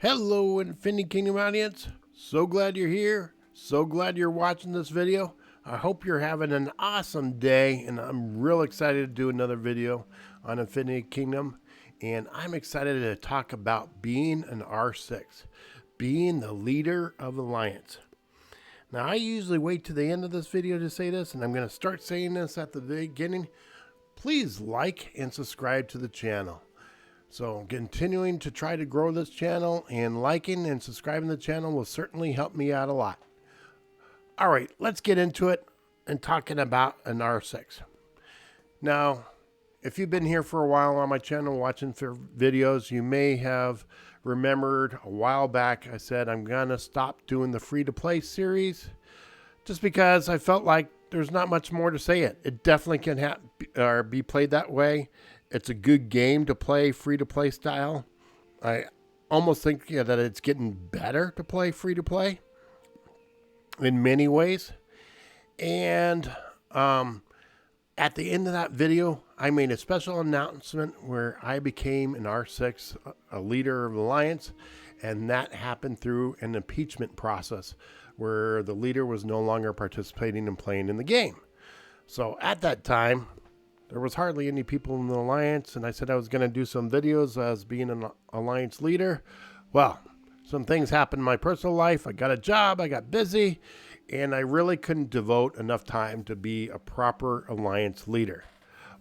Hello, Infinity Kingdom audience. So glad you're here. So glad you're watching this video. I hope you're having an awesome day, and I'm real excited to do another video on Infinity Kingdom. And I'm excited to talk about being an R6, being the leader of the Alliance. Now, I usually wait to the end of this video to say this, and I'm going to start saying this at the beginning. Please like and subscribe to the channel. So continuing to try to grow this channel, and liking and subscribing to the channel will certainly help me out a lot. All right, let's get into it and talking about an R6. Now, if you've been here for a while on my channel watching for videos, you may have remembered a while back I said I'm going to stop doing the free-to-play series just because I felt like there's not much more to say it. It definitely can be played that way. It's a good game to play free-to-play style. I almost think that it's getting better to play free-to-play in many ways. And at the end of that video, I made a special announcement where I became an R6, a leader of the Alliance, and that happened through an impeachment process where the leader was no longer participating and playing in the game. So at that time, there was hardly any people in the Alliance, and I said I was going to do some videos as being an Alliance leader. Well, some things happened in my personal life. I got a job, I got busy, and I really couldn't devote enough time to be a proper Alliance leader.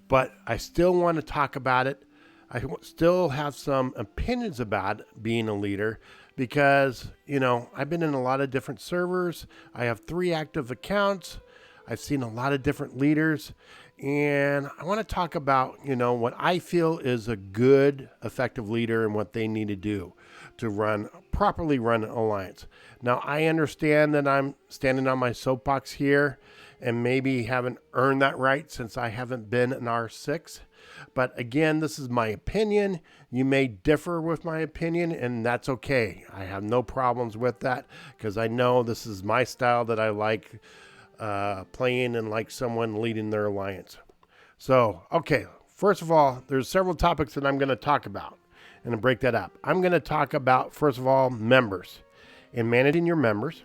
But I still want to talk about it. I still have some opinions about being a leader because, I've been in a lot of different servers. I have 3 active accounts. I've seen a lot of different leaders, and I want to talk about, what I feel is a good, effective leader and what they need to do to properly run an Alliance. Now, I understand that I'm standing on my soapbox here and maybe haven't earned that right since I haven't been an R6. But again, this is my opinion. You may differ with my opinion, and that's okay. I have no problems with that because I know this is my style that I like playing and like someone leading their Alliance. So, okay, first of all, there's several topics that I'm going to talk about and break that up. I'm going to talk about, first of all, members and managing your members.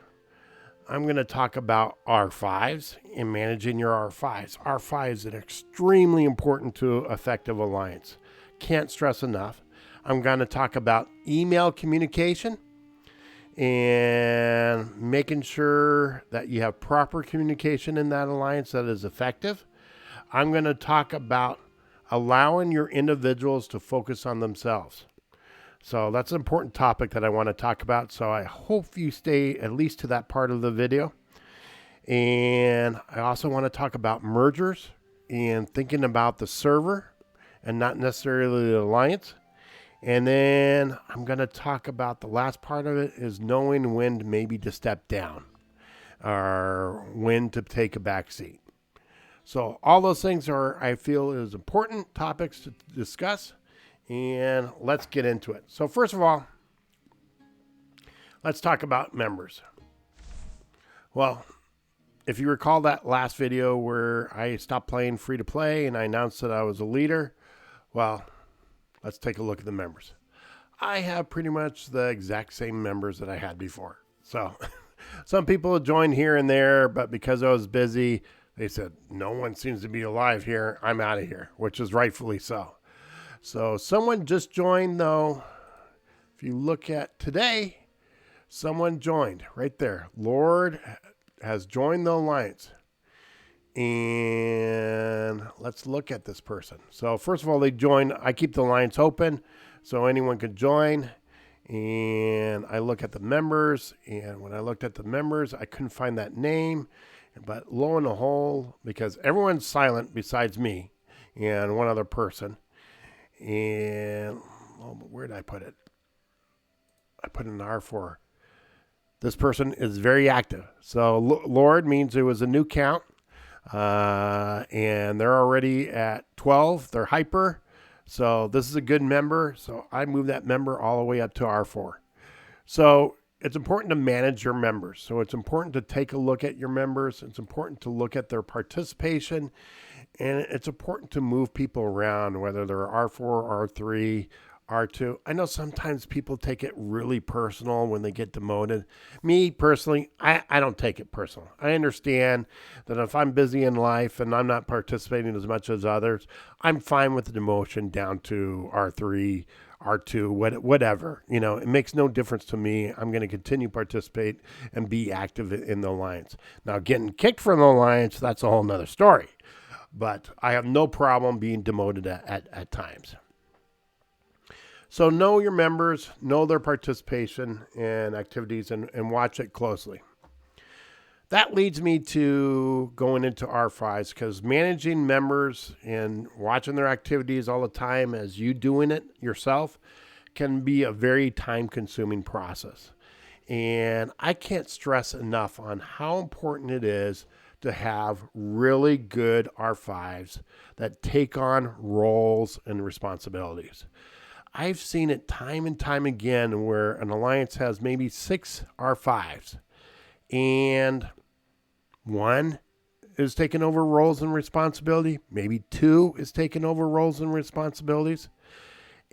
I'm going to talk about R5s and managing your R5s. R5s are extremely important to effective Alliance. Can't stress enough. I'm going to talk about email communication and making sure that you have proper communication in that Alliance that is effective. I'm going to talk about allowing your individuals to focus on themselves. So that's an important topic that I want to talk about. So I hope you stay at least to that part of the video. And I also want to talk about mergers and thinking about the server and not necessarily the Alliance. And then I'm going to talk about the last part of it is knowing when maybe to step down or when to take a back seat. So all those things I feel, is important topics to discuss. And let's get into it. So first of all, let's talk about members. Well, if you recall that last video where I stopped playing free to play and I announced that I was a leader, well, let's take a look at the members. I have pretty much the exact same members that I had before. So some people joined here and there, but because I was busy, they said, no one seems to be alive here. I'm out of here, which is rightfully so. So someone just joined, though. If you look at today, someone joined right there. Lord has joined the Alliance. And let's look at this person. So first of all, they joined. I keep the Alliance open so anyone could join. And I look at the members. And when I looked at the members, I couldn't find that name. But lo and behold, because everyone's silent besides me and one other person. And where did I put it? I put it in R4. This person is very active. So Lord means it was a new count. And they're already at 12. They're hyper. So this is a good member. So I moved that member all the way up to R4. So it's important to manage your members. So it's important to take a look at your members. It's important to look at their participation. And it's important to move people around, whether they're R4, R3, R2. I know sometimes people take it really personal when they get demoted. Me personally, I don't take it personal. I understand that if I'm busy in life and I'm not participating as much as others, I'm fine with the demotion down to R3, R2, whatever. It makes no difference to me. I'm going to continue participate and be active in the alliance. Now, getting kicked from the alliance, that's a whole nother story. But I have no problem being demoted at times. So know your members, know their participation in activities, and watch it closely. That leads me to going into R5s, because managing members and watching their activities all the time as you doing it yourself can be a very time-consuming process. And I can't stress enough on how important it is to have really good R5s that take on roles and responsibilities. I've seen it time and time again where an alliance has maybe 6 R5s, and one is taking over roles and responsibility. Maybe 2 is taking over roles and responsibilities.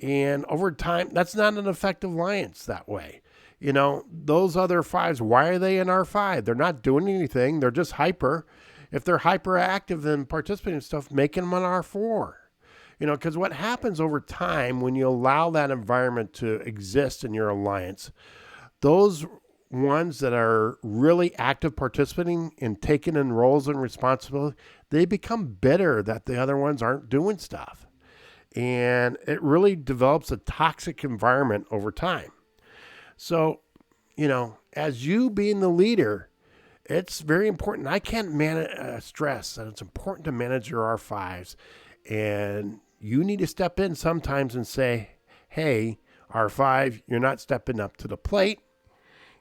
And over time, that's not an effective alliance that way. Those other 5s, why are they in R5? They're not doing anything. They're just hyper. If they're hyperactive and participating in stuff, making them an R4. Because what happens over time when you allow that environment to exist in your alliance, those ones that are really active participating and taking in roles and responsibility, they become bitter that the other ones aren't doing stuff. And it really develops a toxic environment over time. So, as you being the leader, it's very important. I can't stress that it's important to manage your R5s. And you need to step in sometimes and say, hey, R5, you're not stepping up to the plate.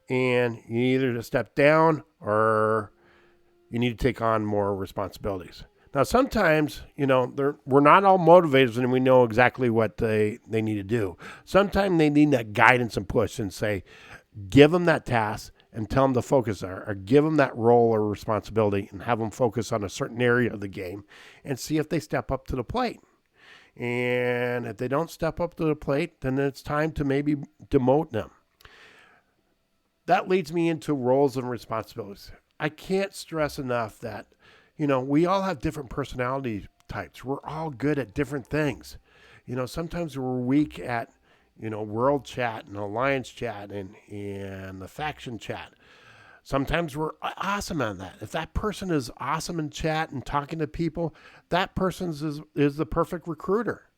And you need either to step down or you need to take on more responsibilities. Now, sometimes, we're not all motivators and we know exactly what they need to do. Sometimes they need that guidance and push and say, give them that task and tell them to focus there, or give them that role or responsibility and have them focus on a certain area of the game and see if they step up to the plate. And if they don't step up to the plate, then it's time to maybe demote them. That leads me into roles and responsibilities. I can't stress enough that, we all have different personality types. We're all good at different things. Sometimes we're weak at, world chat and alliance chat and the faction chat. Sometimes we're awesome at that. If that person is awesome in chat and talking to people, that person is the perfect recruiter,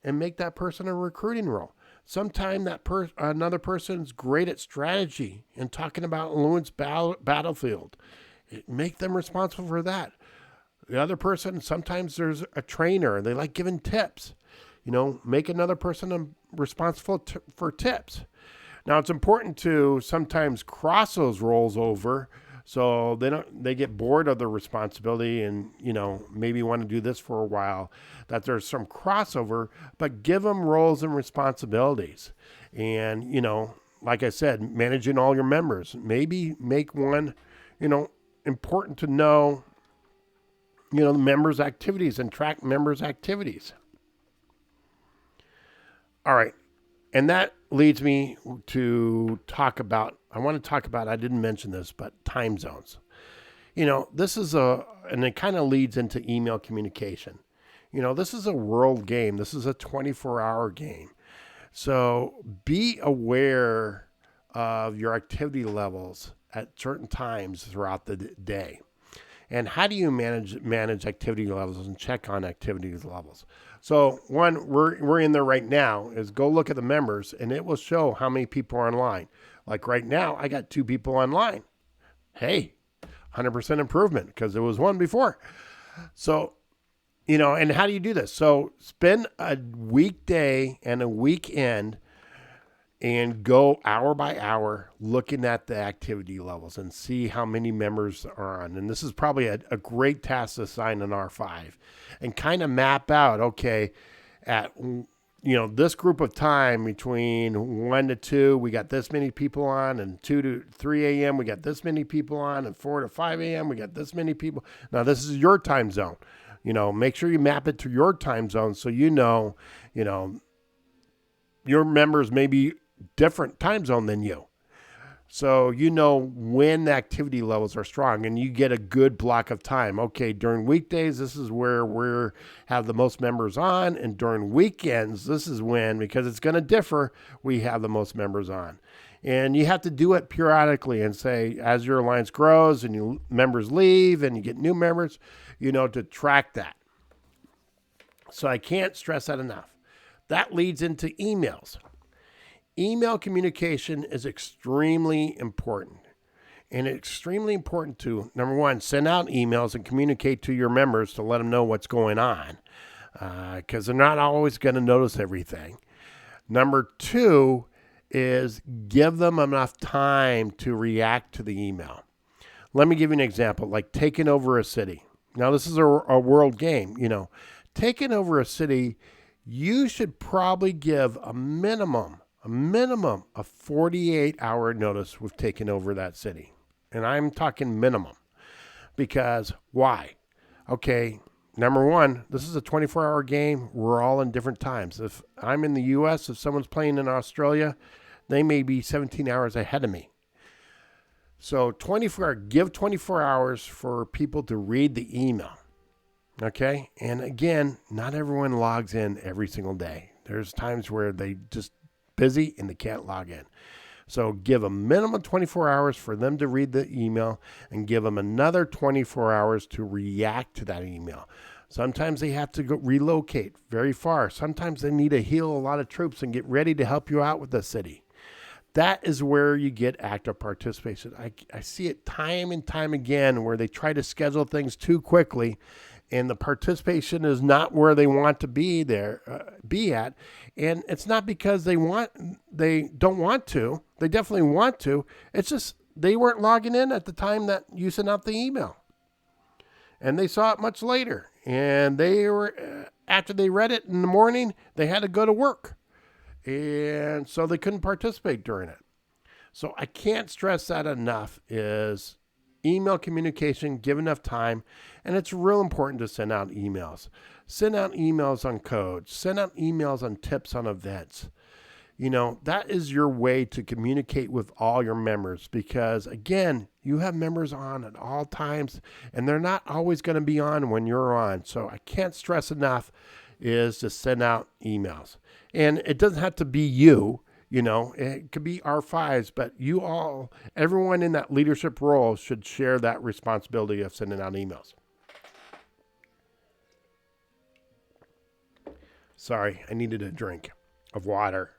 and make that person a recruiting role. Sometimes another person's great at strategy and talking about Lewin's battlefield. Make them responsible for that. The other person, sometimes there's a trainer and they like giving tips. Make another person responsible for tips. Now, it's important to sometimes cross those roles over so they get bored of their responsibility and, maybe want to do this for a while, that there's some crossover, but give them roles and responsibilities. And, like I said, managing all your members, maybe make one, important to know, the members' activities and track members' activities. All right. And that leads me to I didn't mention this, but time zones. This is and it kind of leads into email communication. This is a world game. This is a 24-hour game. So be aware of your activity levels at certain times throughout the day. And how do you manage activity levels and check on activity levels? So one, we're in there right now, is go look at the members and it will show how many people are online. Like right now, I got 2 people online. Hey, 100% improvement because there was 1 before. So, and how do you do this? So spend a weekday and a weekend and go hour by hour looking at the activity levels and see how many members are on. And this is probably a great task to assign an R5 and kind of map out, okay, at, this group of time between 1 to 2, we got this many people on, and 2 to 3 a.m., we got this many people on, and 4 to 5 a.m., we got this many people. Now, this is your time zone. Make sure you map it to your time zone so your members may be different time zone than you. So you know when the activity levels are strong and you get a good block of time. Okay, during weekdays, this is where we have the most members on. And during weekends, this is when, because it's going to differ, we have the most members on. And you have to do it periodically and say, as your alliance grows and you members leave and you get new members, to track that. So I can't stress that enough. That leads into emails. Email communication is extremely important. And it's extremely important to, number one, send out emails and communicate to your members to let them know what's going on, because they're not always going to notice everything. Number two is give them enough time to react to the email. Let me give you an example, like taking over a city. Now, this is a world game. Taking over a city, you should probably give a minimum of 48-hour notice with taking over that city. And I'm talking minimum. Because why? Okay, number one, this is a 24-hour game. We're all in different times. If I'm in the U.S., if someone's playing in Australia, they may be 17 hours ahead of me. So give 24 hours for people to read the email. Okay? And again, not everyone logs in every single day. There's times where they just busy and they can't log in. So give a minimum 24 hours for them to read the email and give them another 24 hours to react to that email. Sometimes they have to go relocate very far. Sometimes they need to heal a lot of troops and get ready to help you out with the city. That is where you get active participation. I see it time and time again where they try to schedule things too quickly and the participation is not where they want to be at. And it's not because they don't want to. They definitely want to. It's just they weren't logging in at the time that you sent out the email. And they saw it much later. And they were, after they read it in the morning, they had to go to work. And so they couldn't participate during it. So I can't stress that enough is email communication, give enough time, and it's real important to send out emails. Send out emails on codes. Send out emails on tips on events. That is your way to communicate with all your members because, again, you have members on at all times, and they're not always going to be on when you're on. So I can't stress enough is to send out emails. And it doesn't have to be you. It could be R5s, but everyone in that leadership role should share that responsibility of sending out emails. Sorry, I needed a drink of water.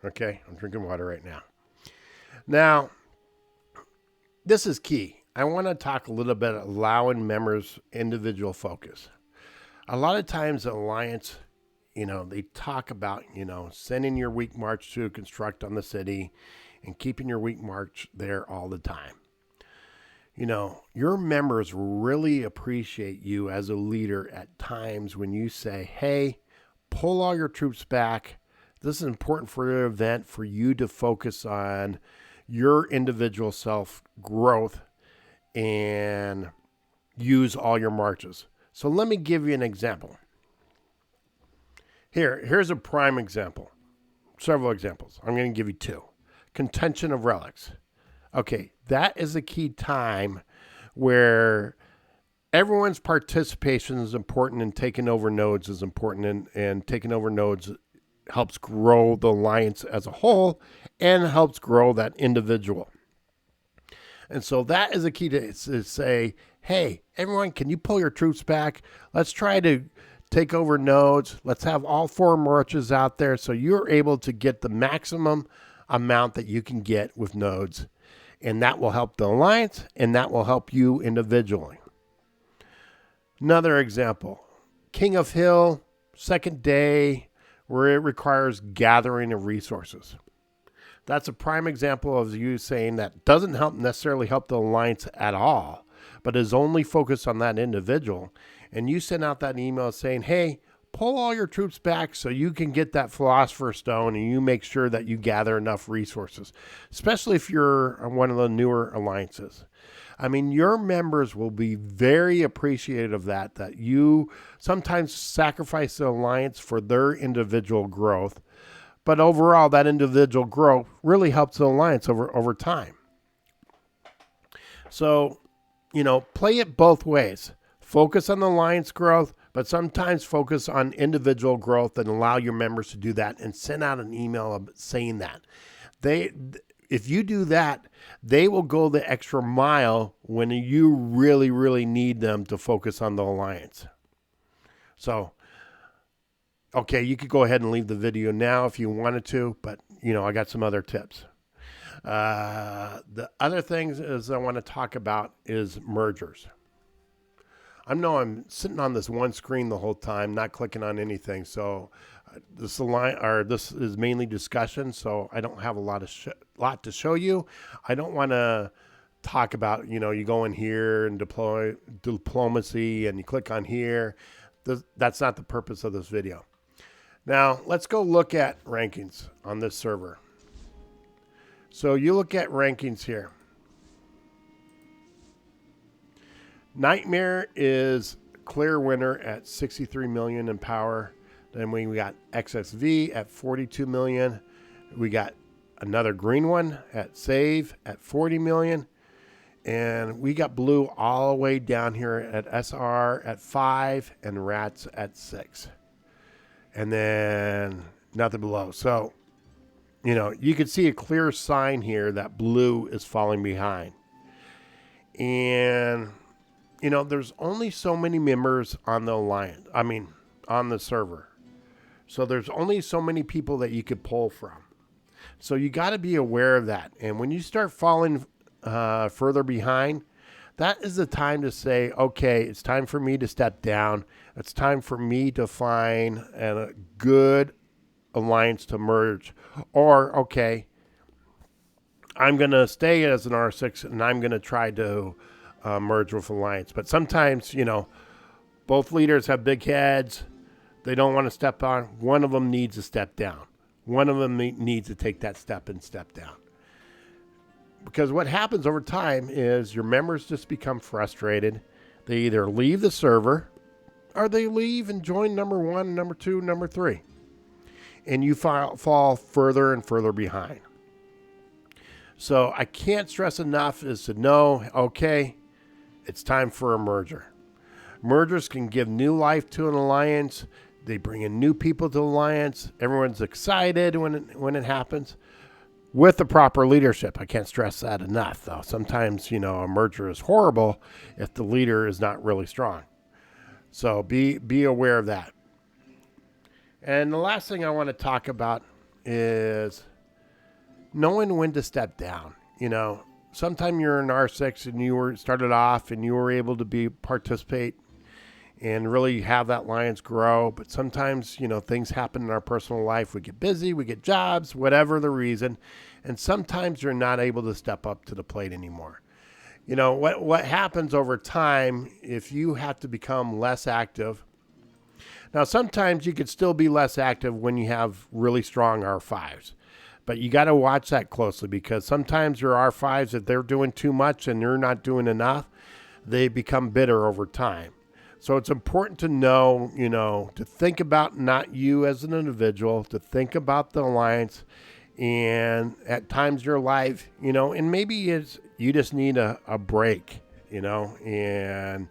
Okay, I'm drinking water right now. Now, this is key. I want to talk a little bit allowing members individual focus. A lot of times the Alliance, they talk about, sending your week march to construct on the city and keeping your week march there all the time. Your members really appreciate you as a leader at times when you say, hey, pull all your troops back. This is important for your event for you to focus on your individual self-growth and use all your marches. So let me give you an example. Here's a prime example. Several examples. I'm going to give you two. Contention of relics. Okay, that is a key time where everyone's participation is important and taking over nodes is important and taking over nodes helps grow the alliance as a whole and helps grow that individual. And so that is a key to say, hey, everyone, can you pull your troops back? Let's try to take over nodes. Let's have all 4 marches out there so you're able to get the maximum amount that you can get with nodes. And that will help the alliance and that will help you individually. Another example, King of Hill, second day, where it requires gathering of resources. That's a prime example of you saying that doesn't necessarily help the alliance at all, but is only focused on that individual. And you send out that email saying, hey, pull all your troops back so you can get that Philosopher's Stone and you make sure that you gather enough resources, especially if you're one of the newer alliances. I mean, your members will be very appreciative of that you sometimes sacrifice the alliance for their individual growth. but overall, that individual growth really helps the alliance over time. So, play it both ways. Focus on the alliance growth, but sometimes focus on individual growth and allow your members to do that and send out an email saying that. If you do that, they will go the extra mile when you really, really need them to focus on the alliance. So, okay, you could go ahead and leave the video now if you wanted to, but, I got some other tips. The other things is I want to talk about is mergers. I know I'm sitting on this one screen the whole time, not clicking on anything. So this is mainly discussion, so I don't have a lot to show you. I don't want to talk about, you go in here and deploy diplomacy and you click on here. That's not the purpose of this video. Now, let's go look at rankings on this server. So you look at rankings here. Nightmare is clear winner at 63 million in power. Then we got XSV at 42 million. We got another green one at Save at 40 million. And we got blue all the way down here at SR at 5 and Rats at 6. And then nothing below. So, you can see a clear sign here that blue is falling behind. And there's only so many members on the alliance. On the server. So there's only so many people that you could pull from. So you got to be aware of that. And when you start falling further behind, that is the time to say, okay, it's time for me to step down. It's time for me to find a good alliance to merge. Or, okay, I'm going to stay as an R6 and I'm going to try to merge with alliance. But sometimes, both leaders have big heads. They don't want to step on. One of them needs to step down. One of them needs to take that step and step down. Because what happens over time is your members just become frustrated. They either leave the server or they leave and join number 1, number 2, number 3. And you fall further and further behind. So I can't stress enough is to know, okay, it's time for a merger. Mergers can give new life to an alliance. They bring in new people to the alliance. Everyone's excited when it happens with the proper leadership. I can't stress that enough, though. Sometimes, a merger is horrible if the leader is not really strong. So be aware of that. And the last thing I want to talk about is knowing when to step down. Sometime you're an R6 and you started off and you were able to participate and really have that alliance grow. But sometimes, things happen in our personal life. We get busy, we get jobs, whatever the reason. And sometimes you're not able to step up to the plate anymore. What happens over time if you have to become less active. Now, sometimes you could still be less active when you have really strong R5s. But you got to watch that closely because sometimes your R5s, if they're doing too much and you're not doing enough, they become bitter over time. So it's important to know, to think about not you as an individual, to think about the alliance. And at times your life, and maybe you just need a break, and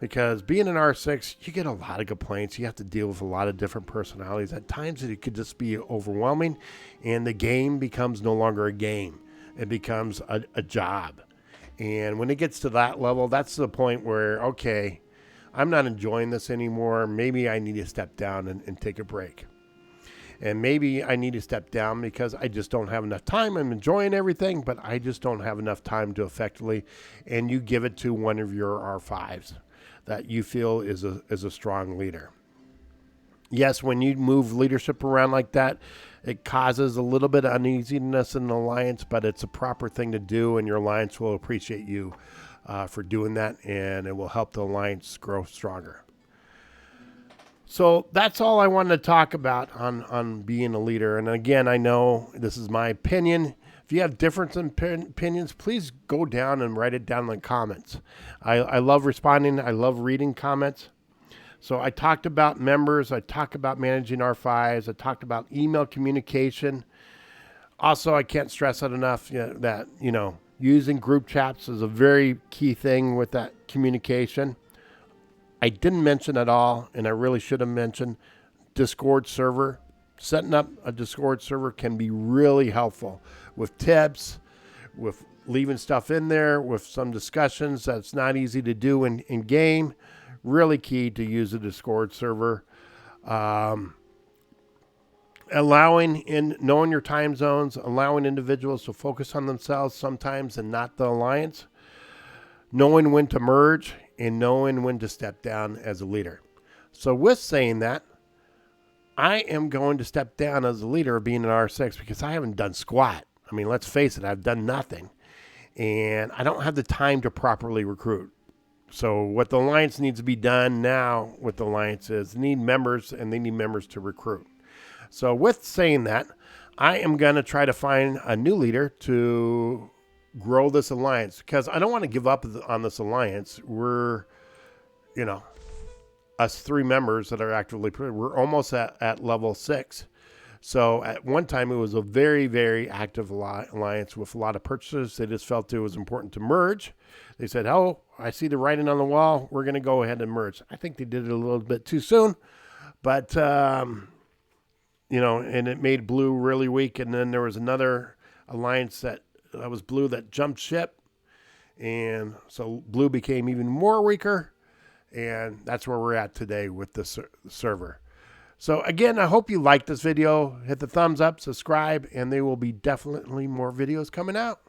because being an R6, you get a lot of complaints. You have to deal with a lot of different personalities. At times it could just be overwhelming and the game becomes no longer a game. It becomes a job. And when it gets to that level, that's the point where, okay, I'm not enjoying this anymore. Maybe I need to step down and take a break. And maybe I need to step down because I just don't have enough time. I'm enjoying everything, but I just don't have enough time to effectively. And you give it to one of your R5s that you feel is a strong leader. Yes, when you move leadership around like that, it causes a little bit of uneasiness in the alliance, but it's a proper thing to do, and your alliance will appreciate you for doing that, and it will help the alliance grow stronger. So that's all I wanted to talk about on being a leader. And again, I know this is my opinion. If you have different opinions, please go down and write it down in the comments. I love responding. I love reading comments. So I talked about members, I talked about managing R5s, I talked about email communication. Also, I can't stress it enough that, using group chats is a very key thing with that communication. I didn't mention at all, and I really should have mentioned Discord server. Setting up a Discord server can be really helpful with tips, with leaving stuff in there, with some discussions that's not easy to do in game. Really key to use a Discord server. Knowing your time zones, allowing individuals to focus on themselves sometimes and not the alliance. Knowing when to merge and knowing when to step down as a leader. So with saying that, I am going to step down as a leader of being an R6 because I haven't done squat. I mean, let's face it, I've done nothing. And I don't have the time to properly recruit. So what the alliance needs to be done now with the alliance is they need members, and they need members to recruit. So with saying that, I am going to try to find a new leader to grow this alliance because I don't want to give up on this alliance. We're, us 3 members that are actively, we're almost at level 6. So at one time it was a very, very active alliance with a lot of purchases. They just felt it was important to merge. They said, oh, I see the writing on the wall. We're going to go ahead and merge. I think they did it a little bit too soon, but, and it made blue really weak. And then there was another alliance that was blue that jumped ship. And so blue became even more weaker. And that's where we're at today with the server. So again, I hope you liked this video. Hit the thumbs up, subscribe, and there will be definitely more videos coming out.